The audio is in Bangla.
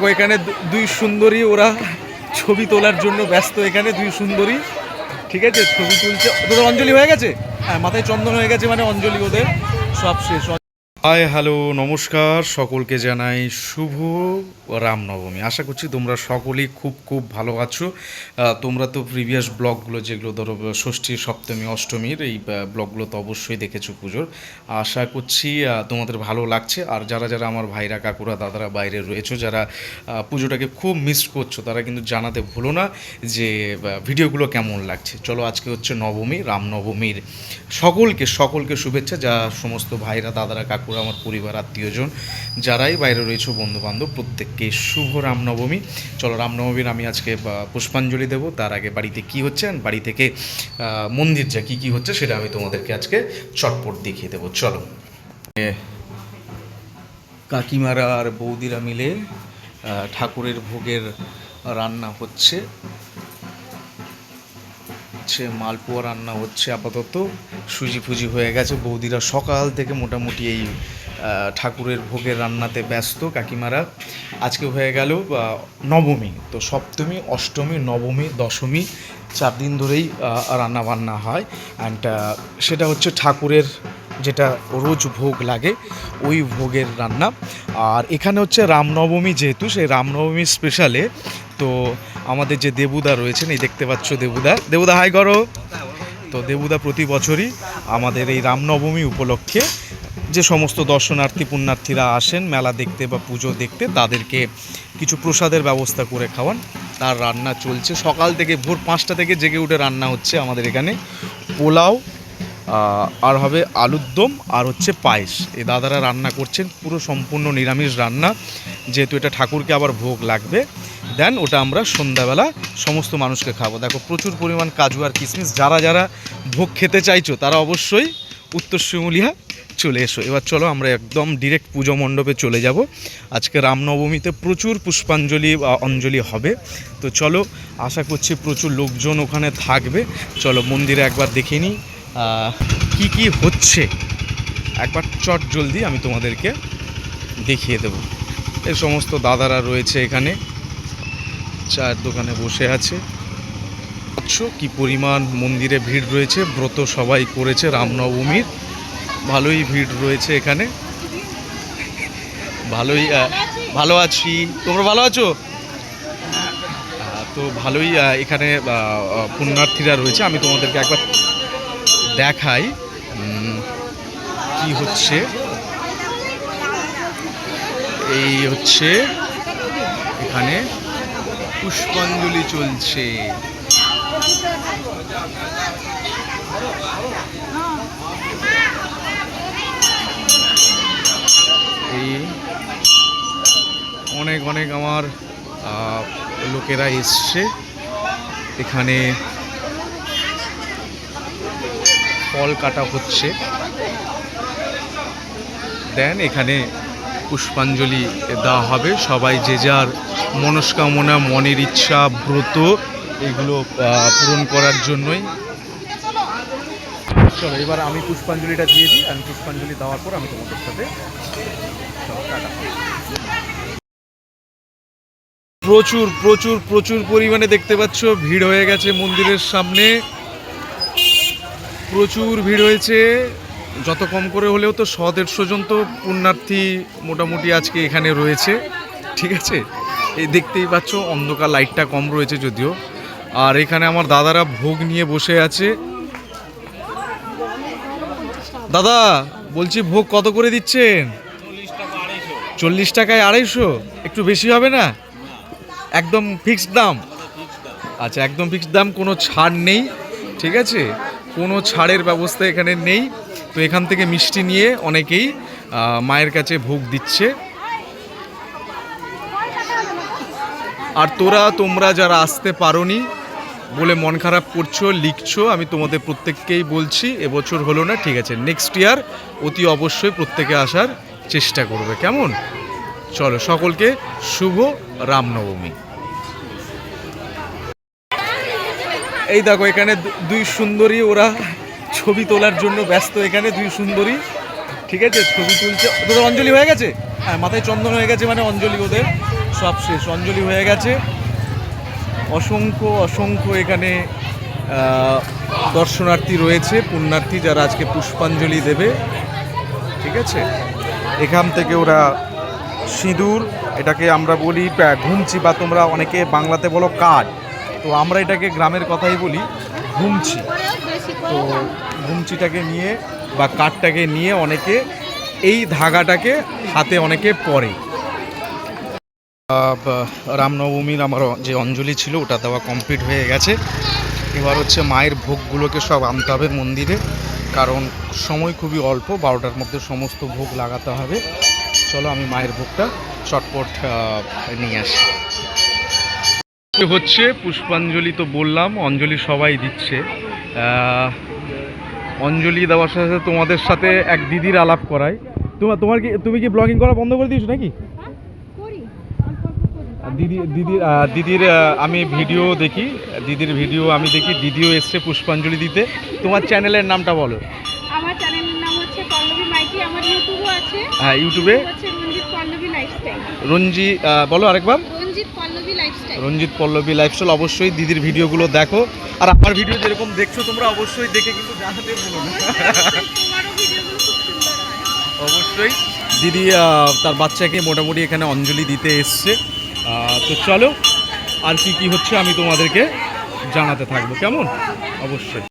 দেখো এখানে দুই সুন্দরী, ওরা ছবি তোলার জন্য ব্যস্ত। এখানে দুই সুন্দরী, ঠিক আছে, ছবি তুলছে। ওদের অঞ্জলি হয়ে গেছে, হ্যাঁ, মাথায় চন্দন হয়ে গেছে, মানে অঞ্জলি ওদের সব শেষ। হাই হ্যালো নমস্কার, সকলকে জানাই শুভ রামনবমী। আশা করছি তোমরা সকলেই খুব খুব ভালো আছো। তোমরা তো প্রিভিয়াস ব্লগগুলো যেগুলো ধরো ষষ্ঠী সপ্তমী অষ্টমীর, এই ব্লগগুলো তো অবশ্যই দেখেছো পুজোর। আশা করছি তোমাদের ভালো লাগছে। আর যারা যারা আমার ভাইরা কাকুরা দাদারা বাইরে রয়েছো, যারা পুজোটাকে খুব মিস করছো, তারা কিন্তু জানাতে ভুলো না যে ভিডিওগুলো কেমন লাগছে। চলো, আজকে হচ্ছে নবমী, রামনবমীর সকলকে শুভেচ্ছা। যা সমস্ত ভাইরা দাদারা কাকুরা, আমার পরিবার আত্মীয়জন যারাই বাইরে রয়েছে, বন্ধুবান্ধব, প্রত্যেককে শুভ রামনবমী। চলো, রামনবমীর আমি আজকে পুষ্পাঞ্জলি দেবো। তার আগে বাড়িতে কি হচ্ছে, বাড়ি থেকে মন্দির যা কী হচ্ছে সেটা আমি তোমাদেরকে আজকে চটপট দেখিয়ে দেবো। চলো, কাকিমারা আর বৌদিরা মিলে ঠাকুরের ভোগের রান্না হচ্ছে, মালপোয়া রান্না হচ্ছে। আপাতত সুজি ফুজি হয়ে গেছে। বৌদিরা সকাল থেকে মোটামুটি এই ঠাকুরের ভোগের রান্নাতে ব্যস্ত। কাকিমারা আজকে হয়ে গেল নবমী, তো সপ্তমী অষ্টমী নবমী দশমী 4 দিন ধরেই রান্না বান্না হয়। অ্যান্ড সেটা হচ্ছে ঠাকুরের যেটা রোজ ভোগ লাগে ওই ভোগের রান্না। আর এখানে হচ্ছে রামনবমী, যেহেতু সেই রামনবমী স্পেশালে তো আমাদের যে দেবুদা রয়েছেন, এই দেখতে পাচ্ছ দেবুদা হাই করো। তো দেবুদা প্রতি বছরই আমাদের এই রামনবমী উপলক্ষে যে সমস্ত দর্শনার্থী পুণ্যার্থীরা আসেন মেলা দেখতে বা পুজো দেখতে, তাদেরকে কিছু প্রসাদের ব্যবস্থা করে খাওয়ান। তার রান্না চলছে সকাল থেকে, ভোর 5টা থেকে জেগে উঠে রান্না হচ্ছে আমাদের এখানে। পোলাও আর হবে আলুর দম আর হচ্ছে পায়েস। এই দাদারা রান্না করছেন, পুরো সম্পূর্ণ নিরামিষ রান্না, যেহেতু এটা ঠাকুরকে আবার ভোগ লাগবে। দেন ওটা আমরা সন্ধ্যাবেলা সমস্ত মানুষকে খাবো। দেখো প্রচুর পরিমাণ কাজু আর কিশমিশ। যারা যারা ভোগ খেতে চাইছো তারা অবশ্যই উত্তর শিমুলিয়া চলে এসো। এবার চলো আমরা একদম ডিরেক্ট পুজো মণ্ডপে চলে যাব। আজকে রামনবমীতে প্রচুর পুষ্পাঞ্জলি অঞ্জলি হবে, তো চলো, আশা করছি প্রচুর লোকজন ওখানে থাকবে। চলো মন্দিরে একবার দেখে নিই কি হচ্ছে, একবার চট জলদি আমি তোমাদেরকে দেখিয়ে দেব। এই সমস্ত দাদারা রয়েছে এখানে, চায়ের দোকানে বসে আছে। কি পরিমাণ মন্দিরে ভিড় রয়েছে, ব্রত সবাই করেছে রামনবমীর, ভালোই ভিড় রয়েছে এখানে। ভালো আছি, তোমরা ভালো আছো? তো ভালোই এখানে পুণ্যার্থীরা রয়েছে। আমি তোমাদেরকে একবার দেখাই কি হচ্ছে। এই হচ্ছে এখানে পুষ্পাঞ্জলি চলছে। এই অনেক আমার লোকেরা এসছে এখানে, ফল কাটা হচ্ছে। দেন এখানে পুষ্পাঞ্জলি দেওয়া হবে। সবাই যে যার মনস্কামনা, মনের ইচ্ছা, ব্রত এগুলো পূরণ করার জন্যই। চলো এবার আমি পুষ্পাঞ্জলিটা দিয়ে দিই। আমি পুষ্পাঞ্জলি দেওয়ার পর আমি তোমাদের সাথে প্রচুর পরিমাণে দেখতে পাচ্ছ ভিড় হয়ে গেছে মন্দিরের সামনে, প্রচুর ভিড় হয়েছে। যত কম করে হলেও তো 100-150 জন তো পুণ্যার্থী মোটামুটি আজকে এখানে রয়েছে, ঠিক আছে। এই দেখতেই পাচ্ছ, অন্ধকার, লাইটটা কম রয়েছে যদিও। আর এখানে আমার দাদারা ভোগ নিয়ে বসে আছে। দাদা বলছি, ভোগ কত করে দিচ্ছেন? 40 টাকায় 250? একটু বেশি হবে না? একদম ফিক্সড দাম? আচ্ছা, একদম ফিক্সড দাম, কোনো ছাড় নেই, ঠিক আছে, কোনো ছাড়ের ব্যবস্থা এখানে নেই। তো এখান থেকে মিষ্টি নিয়ে অনেকেই মায়ের কাছে ভোগ দিচ্ছে। আর তোমরা যারা আসতে পারোনি বলে মন খারাপ করছো, লিখছো, আমি তোমাদের প্রত্যেককেই বলছি, এবছর হলো না, ঠিক আছে, নেক্সট ইয়ার অতি অবশ্যই প্রত্যেকে আসার চেষ্টা করবে, কেমন? চলো, সকলকে শুভ রামনবমী। এই দেখো এখানে দুই সুন্দরী, ওরা ছবি তোলার জন্য ব্যস্ত। এখানে দুই সুন্দরী, ঠিক আছে, ছবি তুলছে। ওদের অঞ্জলি হয়ে গেছে, হ্যাঁ, মাথায় চন্দন হয়ে গেছে, মানে অঞ্জলি ওদের সব শেষ, অঞ্জলি হয়ে গেছে। অসংখ্য অসংখ্য এখানে দর্শনার্থী রয়েছে, পুণ্যার্থী, যারা আজকে পুষ্পাঞ্জলি দেবে। ঠিক আছে, এখান থেকে ওরা সিঁদুর, এটাকে আমরা বলি ঘুমচি, বা তোমরা অনেকে বাংলাতে বলো কাঠ, তো আমরা এটাকে গ্রামের কথাই বলি ঘুমচি। তো ঘুমচিটাকে নিয়ে বা কাঠটাকে নিয়ে অনেকে এই ধাগাটাকে হাতে অনেকে পরে। রামনবমীর আমার যে অঞ্জলি ছিল ওটা দেওয়া কমপ্লিট হয়ে গেছে। এবার হচ্ছে মায়ের ভোগগুলোকে সব আনতে হবে মন্দিরে, কারণ সময় খুবই অল্প, 12টার মধ্যে সমস্ত ভোগ লাগাতে হবে। চলো আমি মায়ের ভোগটা চটপট নিয়ে আসি। হচ্ছে পুষ্পাঞ্জলি, তো বললাম অঞ্জলি সবাই দিচ্ছে। অঞ্জলি দেওয়ার সাথে সাথে তোমাদের সাথে এক দিদির আলাপ করাই। তুমি কি ব্লগিং করা বন্ধ করে দিয়েছো নাকি? দিদির আমি ভিডিও দেখি, দিদির ভিডিও আমি দেখি, দিদিও এসছে পুষ্পাঞ্জলি দিতে। তোমার চ্যানেলের নামটা বলো। আমার চ্যানেলের নাম হচ্ছে পল্লবী মাইতি, আমার ইউটিউবও আছে। হ্যাঁ, ইউটিউবে হচ্ছে রঞ্জিত পল্লবী লাইফস্টাইল। বলো আরেকবার। রঞ্জিত পল্লবী লাইফস্টাইল। রঞ্জিত পল্লবী লাইফস্টাইল। অবশ্যই দিদির ভিডিওগুলো দেখো, আর আমার ভিডিও যেরকম দেখছো তোমরা অবশ্যই দেখে কিন্তু জানাতে ভুলো না। তোমারও ভিডিওগুলো খুব সুন্দর হয়। অবশ্যই। দিদি তার বাচ্চাকে মোটামুটি এখানে অঞ্জলি দিতে এসছে। তো চলো, আর কি কি হচ্ছে আমি তোমাদেরকে জানাতে থাকবো, কেমন? অবশ্যই।